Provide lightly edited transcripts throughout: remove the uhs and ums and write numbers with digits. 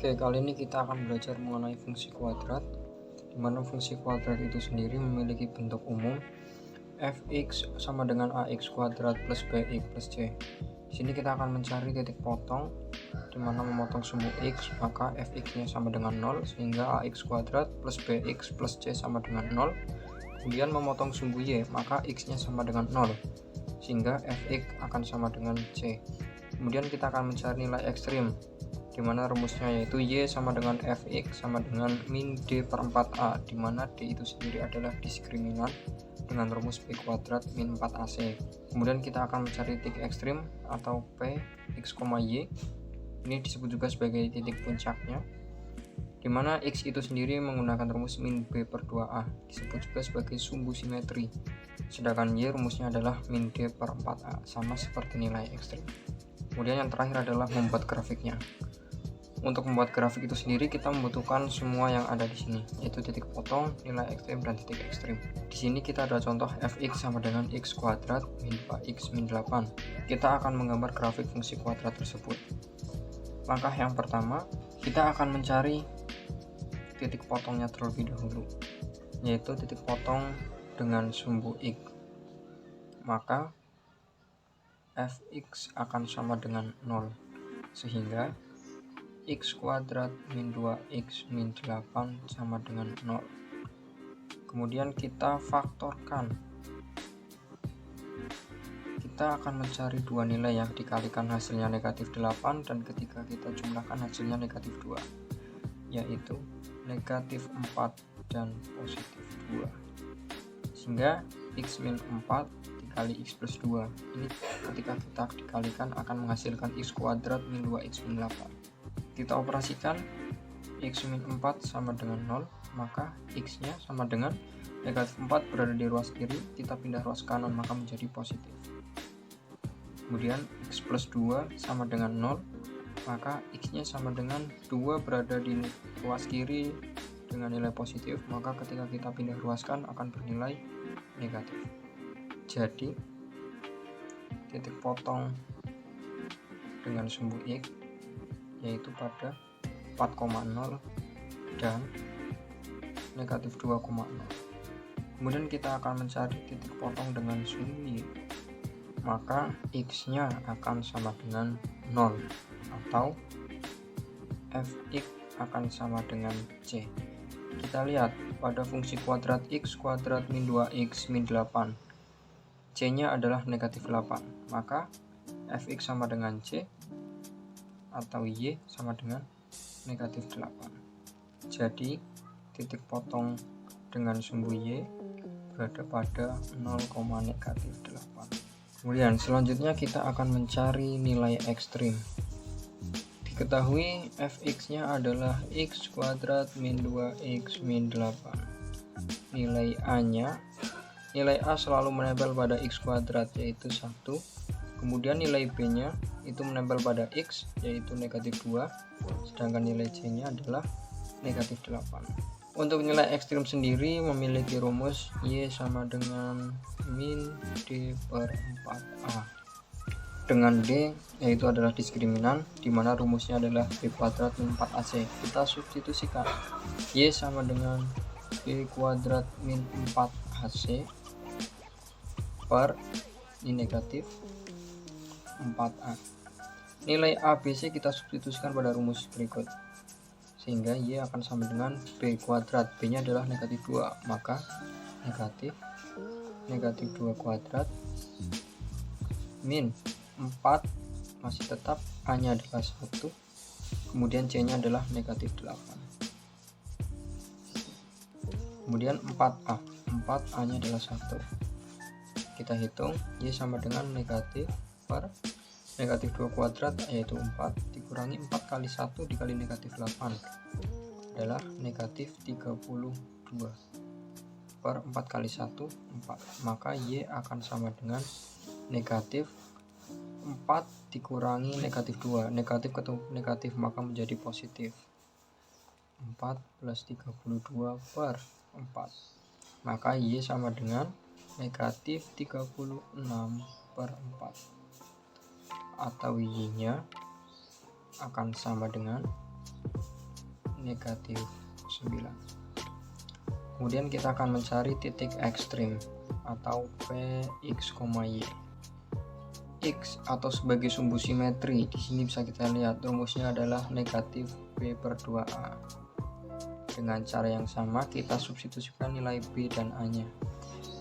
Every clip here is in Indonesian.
Oke, kali ini kita akan belajar mengenai fungsi kuadrat, di mana fungsi kuadrat itu sendiri memiliki bentuk umum fx sama dengan ax kuadrat plus bx plus c. Di sini kita akan mencari titik potong, di mana memotong sumbu x, maka fx-nya sama dengan 0, sehingga ax kuadrat plus bx plus c sama dengan 0. Kemudian memotong sumbu y, maka x-nya sama dengan 0, sehingga fx akan sama dengan c. Kemudian kita akan mencari nilai ekstrim, di mana rumusnya yaitu y sama dengan fx sama dengan min d per 4a, di mana d itu sendiri adalah diskriminan dengan rumus b kuadrat min 4ac. Kemudian kita akan mencari titik ekstrim atau p x, y. Ini disebut juga sebagai titik puncaknya, di mana x itu sendiri menggunakan rumus min b per 2a, disebut juga sebagai sumbu simetri. Sedangkan y rumusnya adalah min d per 4a, sama seperti nilai ekstrim. Kemudian yang terakhir adalah membuat grafiknya. Untuk membuat grafik itu sendiri kita membutuhkan semua yang ada di sini, yaitu titik potong, nilai ekstrim, dan titik ekstrim. Di sini kita ada contoh fx sama dengan x kuadrat min 2x min 8. Kita akan menggambar grafik fungsi kuadrat tersebut. Langkah yang pertama, kita akan mencari titik potongnya terlebih dahulu, yaitu titik potong dengan sumbu x. Maka fx akan sama dengan 0, sehingga x kuadrat min 2x min 8 sama dengan 0. Kemudian kita faktorkan. Kita akan mencari dua nilai yang dikalikan hasilnya negatif 8, dan ketika kita jumlahkan hasilnya negatif 2, yaitu negatif 4 dan positif 2. Sehingga x min 4 dikali x plus 2. Ini ketika kita dikalikan akan menghasilkan x kuadrat min 2x min 8. Kita operasikan, x min 4 sama dengan 0, maka x nya sama dengan negatif 4 berada di ruas kiri, kita pindah ruas kanan maka menjadi positif. Kemudian x plus 2 sama dengan 0, maka x nya sama dengan 2 berada di ruas kiri dengan nilai positif, maka ketika kita pindah ruaskan akan bernilai negatif. Jadi titik potong dengan sumbu x yaitu pada 4,0 dan negatif 2,0. Kemudian kita akan mencari titik potong dengan sumbu y, maka x nya akan sama dengan 0 atau fx akan sama dengan c. Kita lihat pada fungsi kuadrat x kuadrat min 2x min 8, c nya adalah negatif 8, maka fx sama dengan c atau y sama dengan negatif 8. Jadi titik potong dengan sumbu y berada pada 0,8. Kemudian selanjutnya kita akan mencari nilai ekstrim. Diketahui fx nya adalah x kuadrat min 2x min 8. Nilai a nya, nilai a selalu menempel pada x kuadrat yaitu 1. Kemudian nilai b nya itu menempel pada x yaitu negatif 2, sedangkan nilai c nya adalah negatif 8. Untuk nilai ekstrim sendiri memiliki rumus y sama dengan min d per 4a, dengan d yaitu adalah diskriminan, di mana rumusnya adalah b kuadrat min 4ac. Kita substitusikan, y sama dengan b kuadrat min 4ac per ini negatif 4a. Nilai a, b, c kita substitusikan pada rumus berikut, sehingga y akan sama dengan b kuadrat, b nya adalah negatif 2, maka negatif 2 kuadrat min 4 masih tetap, a nya adalah 1, kemudian c nya adalah negatif 8. Kemudian 4a, 4a nya adalah 1. Kita hitung, y sama dengan negatif per negatif 2 kuadrat yaitu 4 dikurangi 4 kali 1 dikali negatif 8 adalah negatif 32 per 4 kali 1 4, maka y akan sama dengan negatif 4 dikurangi negatif 2, negatif ketemu negatif maka menjadi positif, 4 plus 32 per 4, maka y sama dengan negatif 36 per 4, atau y nya akan sama dengan negatif 9. Kemudian kita akan mencari titik ekstrim atau Px, Y. X atau sebagai sumbu simetri, di sini bisa kita lihat rumusnya adalah negatif B per 2A. Dengan cara yang sama kita substitusikan nilai B dan A-nya.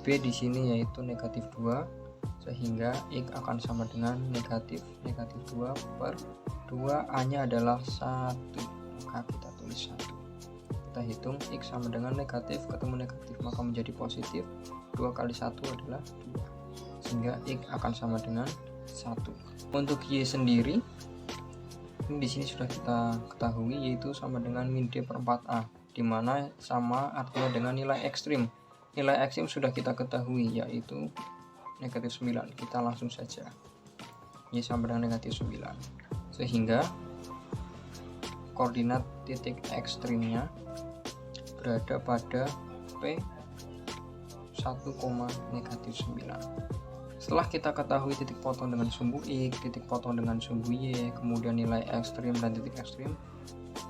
B di sini yaitu negatif 2, sehingga X akan sama dengan negatif 2 per 2, A-nya adalah 1, maka kita tulis 1. Kita hitung X sama dengan negatif ketemu negatif maka menjadi positif, 2 kali 1 adalah 2, sehingga X akan sama dengan 1. Untuk Y sendiri ini di sini sudah kita ketahui yaitu sama dengan min D per 4A, dimana sama artinya dengan nilai ekstrim. Nilai ekstrim sudah kita ketahui yaitu negatif 9. Kita langsung saja Y sama dengan negatif 9, sehingga koordinat titik ekstrimnya berada pada P 1, negatif 9. Setelah kita ketahui titik potong dengan sumbu X, titik potong dengan sumbu Y, kemudian nilai ekstrim dan titik ekstrim,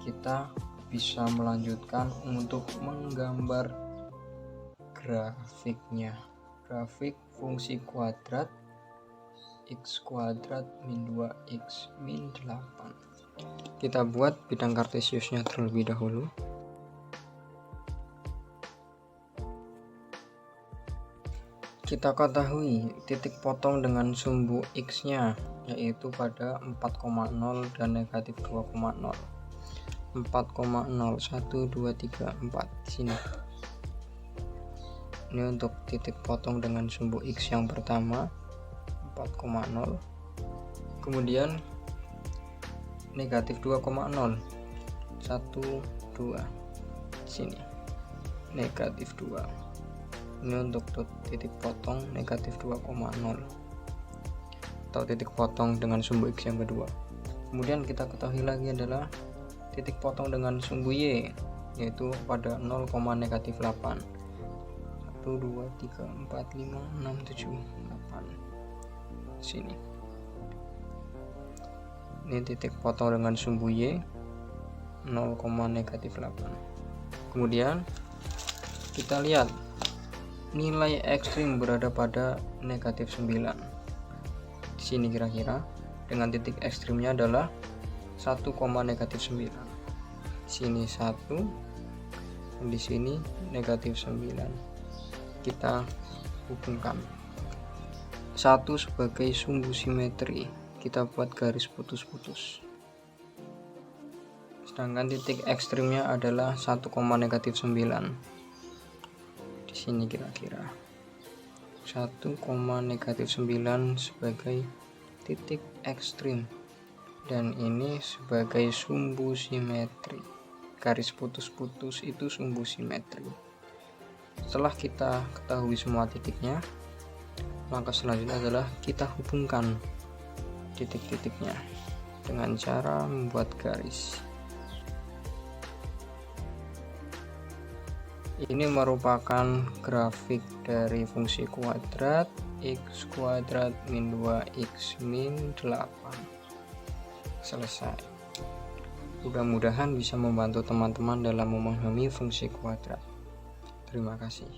kita bisa melanjutkan untuk menggambar grafiknya. Grafik fungsi kuadrat x kuadrat min 2x min 8. Kita buat bidang kartesiusnya terlebih dahulu. Kita ketahui titik potong dengan sumbu X nya yaitu pada 4,0 dan negatif 2,0. 4,0 1 2 3 4 sini. Ini untuk titik potong dengan sumbu X yang pertama 4,0. Kemudian negatif 2,0 1 2 sini. Negatif 2. Ini untuk titik potong negatif 2,0 atau titik potong dengan sumbu X yang kedua. Kemudian kita ketahui lagi adalah titik potong dengan sumbu Y yaitu pada 0, negatif 8. 1 2 3 4 5 6 7 8 sini. Ini titik potong dengan sumbu Y 0, negatif 8. Kemudian kita lihat nilai ekstrim berada pada negatif 9. Di sini kira-kira dengan titik ekstrimnya adalah 1, negatif 9. Sini 1 dan di sini negatif 9. Kita hubungkan 1 sebagai sumbu simetri, kita buat garis putus-putus. Sedangkan titik ekstrimnya adalah 1, negatif 9. Di sini kira-kira 1, negatif 9 sebagai titik ekstrim dan ini sebagai sumbu simetri. Garis putus-putus itu sumbu simetri. Setelah kita ketahui semua titiknya, maka selanjutnya adalah kita hubungkan titik-titiknya dengan cara membuat garis. Ini merupakan grafik dari fungsi kuadrat x kuadrat min 2x min 8. Selesai. Mudah-mudahan bisa membantu teman-teman dalam memahami fungsi kuadrat. Terima kasih.